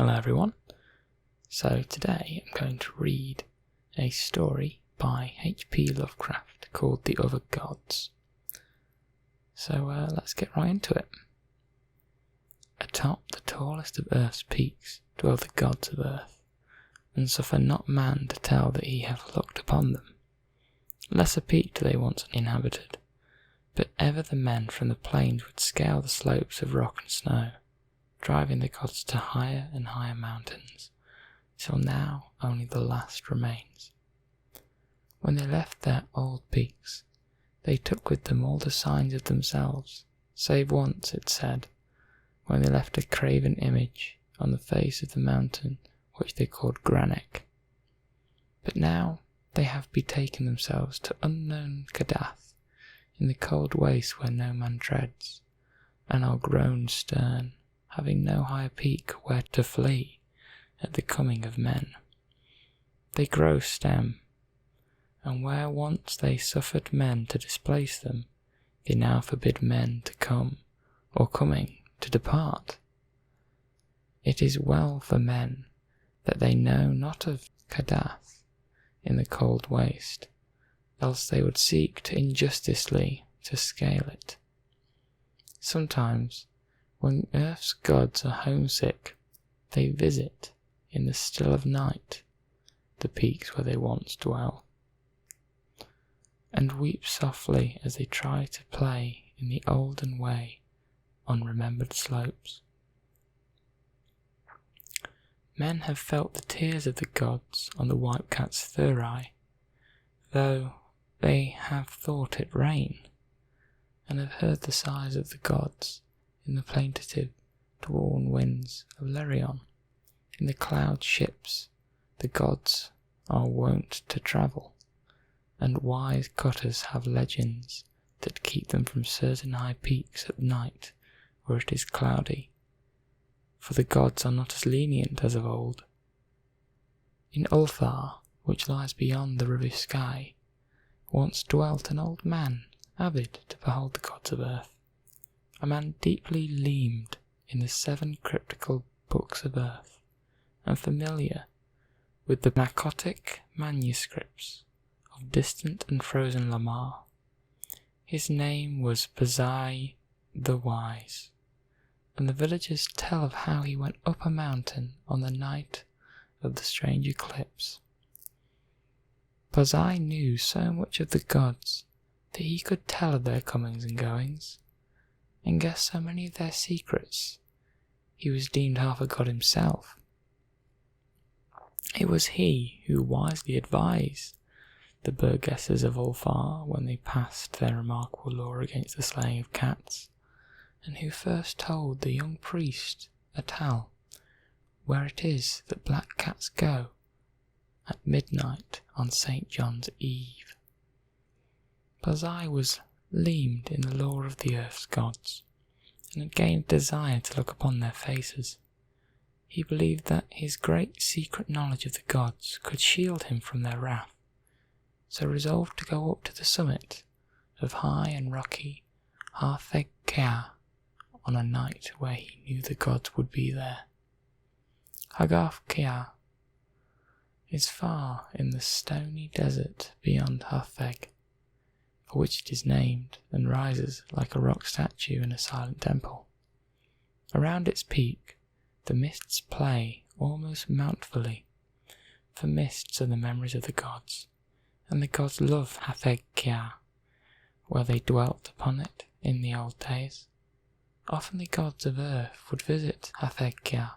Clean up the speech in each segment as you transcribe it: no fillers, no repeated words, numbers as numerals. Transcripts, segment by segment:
Hello everyone. So today I'm going to read a story by H.P Lovecraft called The Other Gods. So let's get right into it. Atop the tallest of earth's peaks dwell the gods of earth, and suffer not man to tell that he hath looked upon them. Lesser peak do they once inhabited, but ever the men from the plains would scale the slopes of rock and snow, driving the gods to higher and higher mountains, till now only the last remains. When they left their old peaks, they took with them all the signs of themselves, save once, it said, when they left a graven image on the face of the mountain which they called Granite. But now they have betaken themselves to unknown Kadath, in the cold waste where no man treads, and are grown stern, having no higher peak where to flee at the coming of men. They grow stem, and where once they suffered men to displace them, they now forbid men to come, or coming to depart. It is well for men that they know not of Kadath in the cold waste, else they would seek to injusticely to scale it. Sometimes, when earth's gods are homesick, they visit, in the still of night, the peaks where they once dwell, and weep softly as they try to play in the olden way on remembered slopes. Men have felt the tears of the gods on the white cat's third eye, though they have thought it rain, and have heard the sighs of the gods in the plaintive dwarven winds of Lerion. In the cloud ships the gods are wont to travel, and wise cutters have legends that keep them from certain high peaks at night where it is cloudy, for the gods are not as lenient as of old. In Ulthar, which lies beyond the river sky, once dwelt an old man avid to behold the gods of earth, a man deeply leamed in the 7 cryptical books of earth, and familiar with the narcotic manuscripts of distant and frozen Lamar. His name was Bazai the Wise, and the villagers tell of how he went up a mountain on the night of the strange eclipse. Bazai knew so much of the gods that he could tell of their comings and goings, and guessed so many of their secrets, he was deemed half a god himself. It was he who wisely advised the burgesses of Ulthar when they passed their remarkable law against the slaying of cats, and who first told the young priest Atal where it is that black cats go at midnight on St. John's Eve. Bazai was leamed in the lore of the earth's gods, and had gained a desire to look upon their faces. He believed that his great secret knowledge of the gods could shield him from their wrath, so resolved to go up to the summit of high and rocky Hartheg Kea on a night where he knew the gods would be there. Hagarth Kea is far in the stony desert beyond Hartheg, for which it is named, and rises like a rock statue in a silent temple. Around its peak the mists play almost mountfully, for mists are the memories of the gods, and the gods love Hartheg Kea, where they dwelt upon it in the old days. Often the gods of earth would visit Hartheg Kea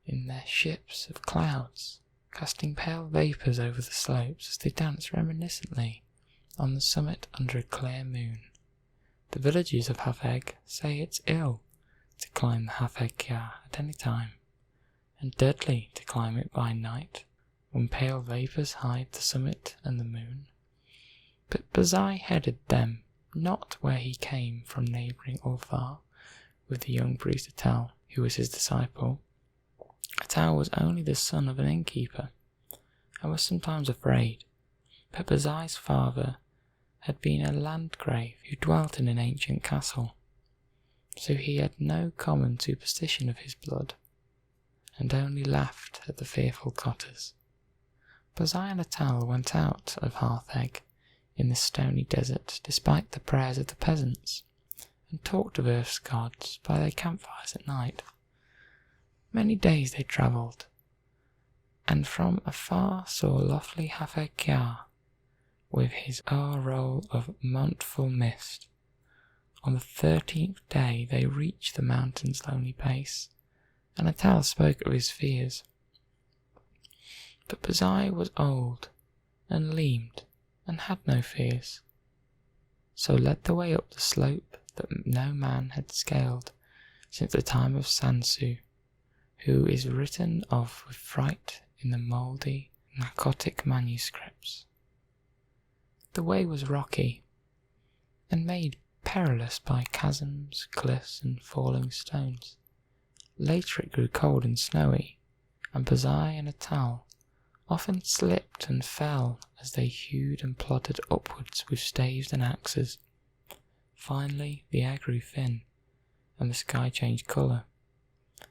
in their ships of clouds, casting pale vapours over the slopes as they danced reminiscently on the summit under a clear moon. The villagers of Hartheg say it's ill to climb the Hartheg Kea at any time, and deadly to climb it by night, when pale vapours hide the summit and the moon. But Bazai headed them not where he came from neighbouring Ulthar with the young priest Atal, who was his disciple. Atal was only the son of an innkeeper, and was sometimes afraid, but Bazai's father had been a landgrave who dwelt in an ancient castle, so he had no common superstition of his blood. and only laughed at the fearful cotters. Buzai and Atal went out of Hartheg in the stony desert despite the prayers of the peasants, and talked of Earth's gods by their campfires at night. Many days they travelled, and from afar saw lofty Hafekya with his aureole of montful mist. On the 13th day they reached the mountain's lonely base, and Atal spoke of his fears. But Buzai was old and leamed and had no fears, so led the way up the slope that no man had scaled since the time of Sansu, who is written of with fright in the mouldy, narcotic manuscripts. The way was rocky, and made perilous by chasms, cliffs, and falling stones. Later it grew cold and snowy, and Buzai and Atal often slipped and fell as they hewed and plodded upwards with staves and axes. Finally the air grew thin, and the sky changed colour,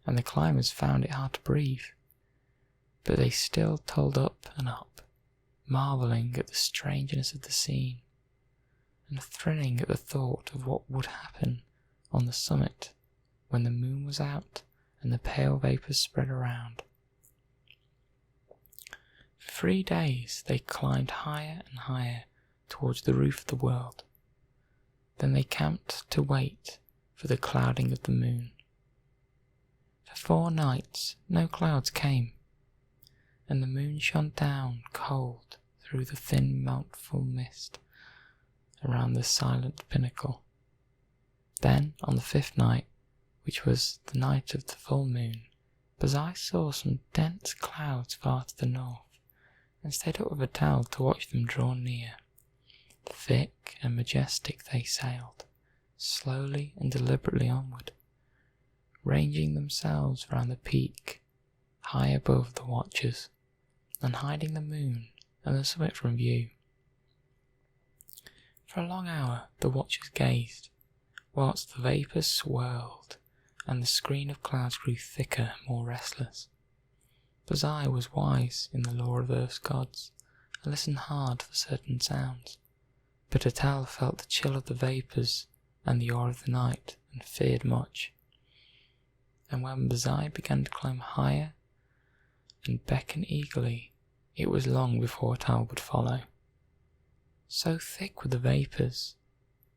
and the climbers found it hard to breathe. But they still toiled up and up, marvelling at the strangeness of the scene, and thrilling at the thought of what would happen on the summit when the moon was out and the pale vapours spread around. For 3 days they climbed higher and higher towards the roof of the world. Then they camped to wait for the clouding of the moon. For 4 nights no clouds came, and the moon shone down cold through the thin montful mist around the silent pinnacle. Then, on the 5th night, which was the night of the full moon, Buzai saw some dense clouds far to the north, and stayed up with Atal to watch them draw near. Thick and majestic they sailed, slowly and deliberately onward, ranging themselves round the peak, high above the watchers, and hiding the moon and the summit from view. For a long hour the watchers gazed, whilst the vapours swirled, and the screen of clouds grew thicker and more restless. Buzai was wise in the lore of Earth's gods, and listened hard for certain sounds. But Atal felt the chill of the vapours and the awe of the night, and feared much. And when Buzai began to climb higher and beckon eagerly, it was long before Atal would follow. So thick were the vapours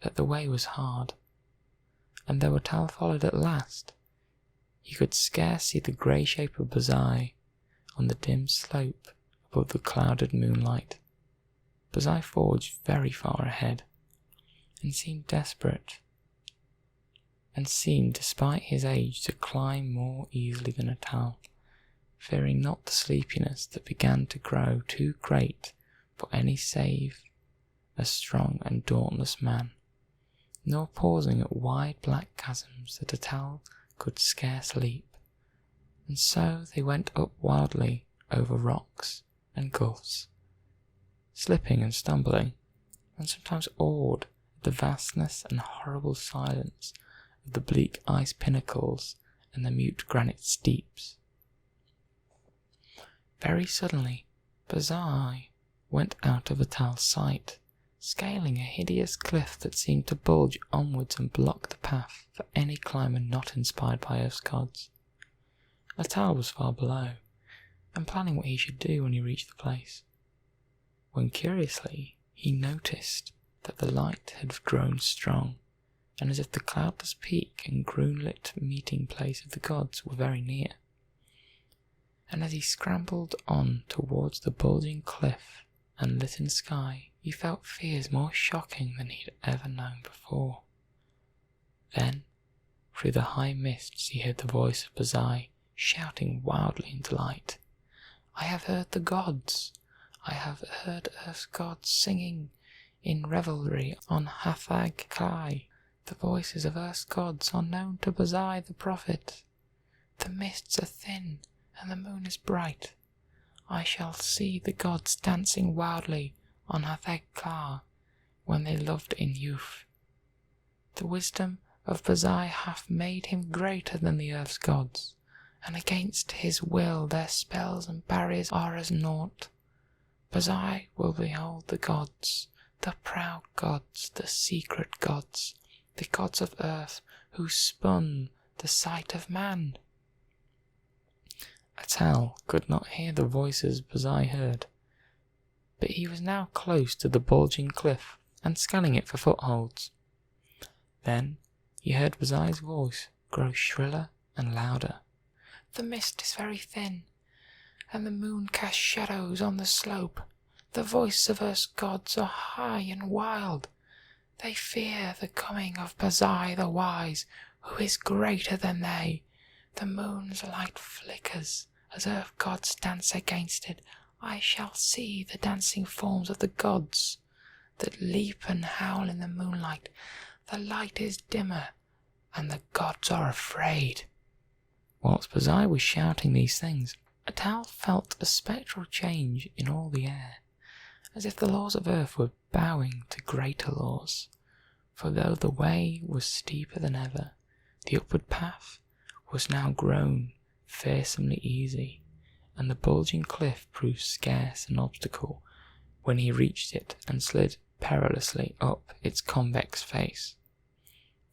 that the way was hard, and though Atal followed at last, he could scarce see the grey shape of Buzai on the dim slope above the clouded moonlight. Buzai forged very far ahead, and seemed desperate, and seemed, despite his age, to climb more easily than Atal, fearing not the sleepiness that began to grow too great for any save a strong and dauntless man, nor pausing at wide black chasms that Atal could scarce leap. And so they went up wildly over rocks and gulfs, slipping and stumbling, and sometimes awed at the vastness and horrible silence of the bleak ice pinnacles and the mute granite steeps. Very suddenly Buzai went out of Atal's sight, scaling a hideous cliff that seemed to bulge onwards and block the path for any climber not inspired by Earth's gods. Atal was far below, and planning what he should do when he reached the place, when curiously he noticed that the light had grown strong, and as if the cloudless peak and groon-lit meeting place of the gods were very near. And as he scrambled on towards the bulging cliff and lit sky, he felt fears more shocking than he had ever known before. Then, through the high mists, he heard the voice of Buzai shouting wildly in delight, "I have heard the gods! I have heard Earth's gods singing in revelry on Hafag Kai. The voices of Earth's gods are known to Buzai the prophet. The mists are thin and the moon is bright. I shall see the gods dancing wildly on Hafag Kai when they loved in youth. The wisdom of Buzai hath made him greater than the Earth's gods, and against his will their spells and barriers are as naught. But I will behold the gods, the proud gods, the secret gods, the gods of earth, who spun the sight of man. Atal could not hear the voices Bazai heard, but he was now close to the bulging cliff and scanning it for footholds. Then he heard Bazai's voice grow shriller and louder. The mist is very thin, and the moon casts shadows on the slope. The voices of Earth's gods are high and wild. They fear the coming of Bazai the Wise, who is greater than they. The moon's light flickers as Earth gods dance against it. I shall see the dancing forms of the gods that leap and howl in the moonlight. The light is dimmer, and the gods are afraid. Whilst Bazai was shouting these things, Atal felt a spectral change in all the air, as if the laws of Earth were bowing to greater laws. For though the way was steeper than ever, the upward path was now grown fearsomely easy, and the bulging cliff proved scarce an obstacle when he reached it and slid perilously up its convex face.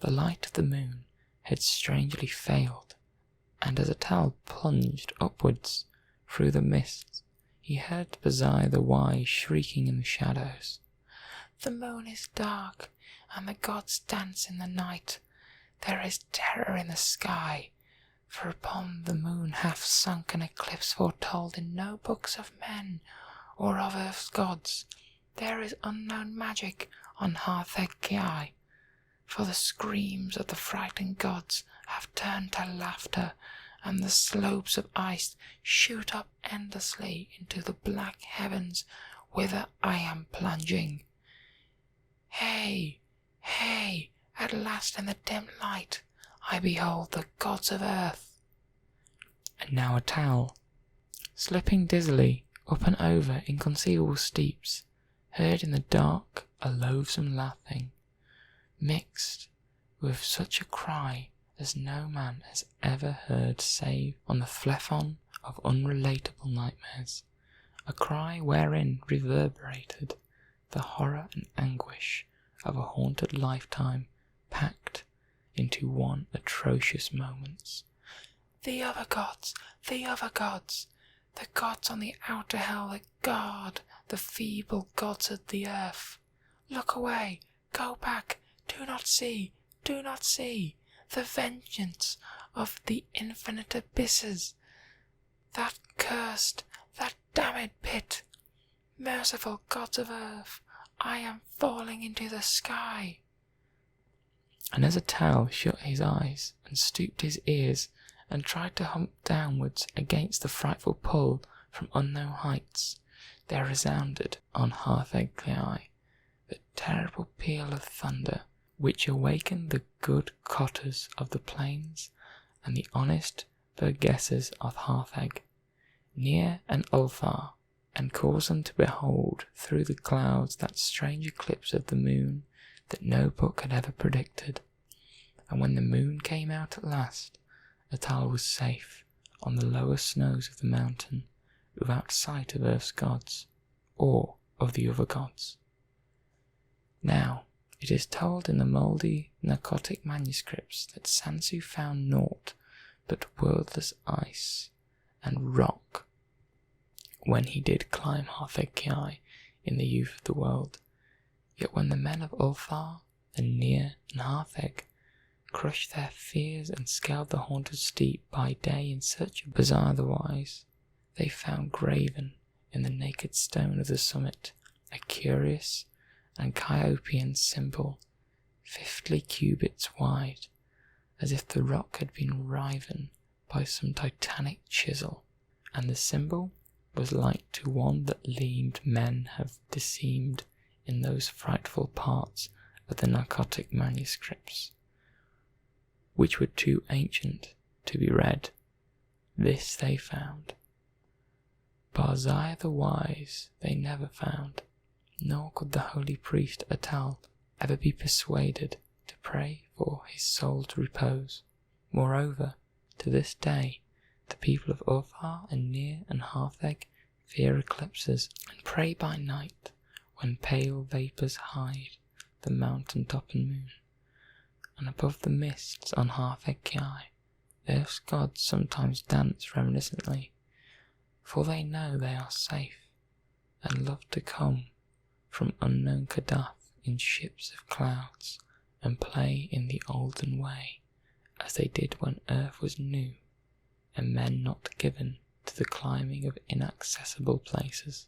The light of the moon had strangely failed, and as Atal plunged upwards through the mists, he heard Bazai the Wise shrieking in the shadows. The moon is dark, and the gods dance in the night. There is terror in the sky, for upon the moon hath sunk an eclipse foretold in no books of men or of Earth's gods. There is unknown magic on Hartheg-Kiai, for the screams of the frightened gods have turned to laughter, and the slopes of ice shoot up endlessly into the black heavens whither I am plunging. Hey, hey, at last in the dim light I behold the gods of Earth. And now Atal, slipping dizzily up and over inconceivable steeps, heard in the dark a loathsome laughing, mixed with such a cry as no man has ever heard save on the Phlethon of unrelatable nightmares, a cry wherein reverberated the horror and anguish of a haunted lifetime packed into one atrocious moment. The other gods, the other gods, the gods on the outer hell that guard the feeble gods of the earth. Look away, go back, do not see, the vengeance of the infinite abysses, that cursed, that damned pit. Merciful gods of earth, I am falling into the sky. And as Atal shut his eyes and stooped his ears and tried to hump downwards against the frightful pull from unknown heights, there resounded on Hartheg-Kiai the terrible peal of thunder which awakened the good cotters of the plains and the honest burgesses of Hartheg, near and Ulthar, and caused them to behold through the clouds that strange eclipse of the moon that no book had ever predicted. And when the moon came out at last, Atal was safe on the lower snows of the mountain, without sight of Earth's gods, or of the other gods. Now, it is told in the mouldy narcotic manuscripts that Sansu found naught but wordless ice and rock when he did climb Hartheg-Kiai in the youth of the world. Yet when the men of Ulthar and Nir and Hartheg crushed their fears and scaled the haunted steep by day in search of Bazai the Wise, they found graven in the naked stone of the summit a curious and Chiopian symbol, 50 cubits wide, as if the rock had been riven by some titanic chisel, and the symbol was like to one that learned men have deceimed in those frightful parts of the narcotic manuscripts, which were too ancient to be read. This they found. Bazai the Wise they never found, nor could the holy priest Atal ever be persuaded to pray for his soul to repose. Moreover, to this day, The people of Urfar and Near and Hartheg fear eclipses, and pray by night when pale vapours hide the mountain top and moon. And above the mists on Hartheg Kai, Earth's gods sometimes dance reminiscently, for they know they are safe, and love to come from unknown Kadath in ships of clouds, and play in the olden way, as they did when Earth was new, and men not given to the climbing of inaccessible places.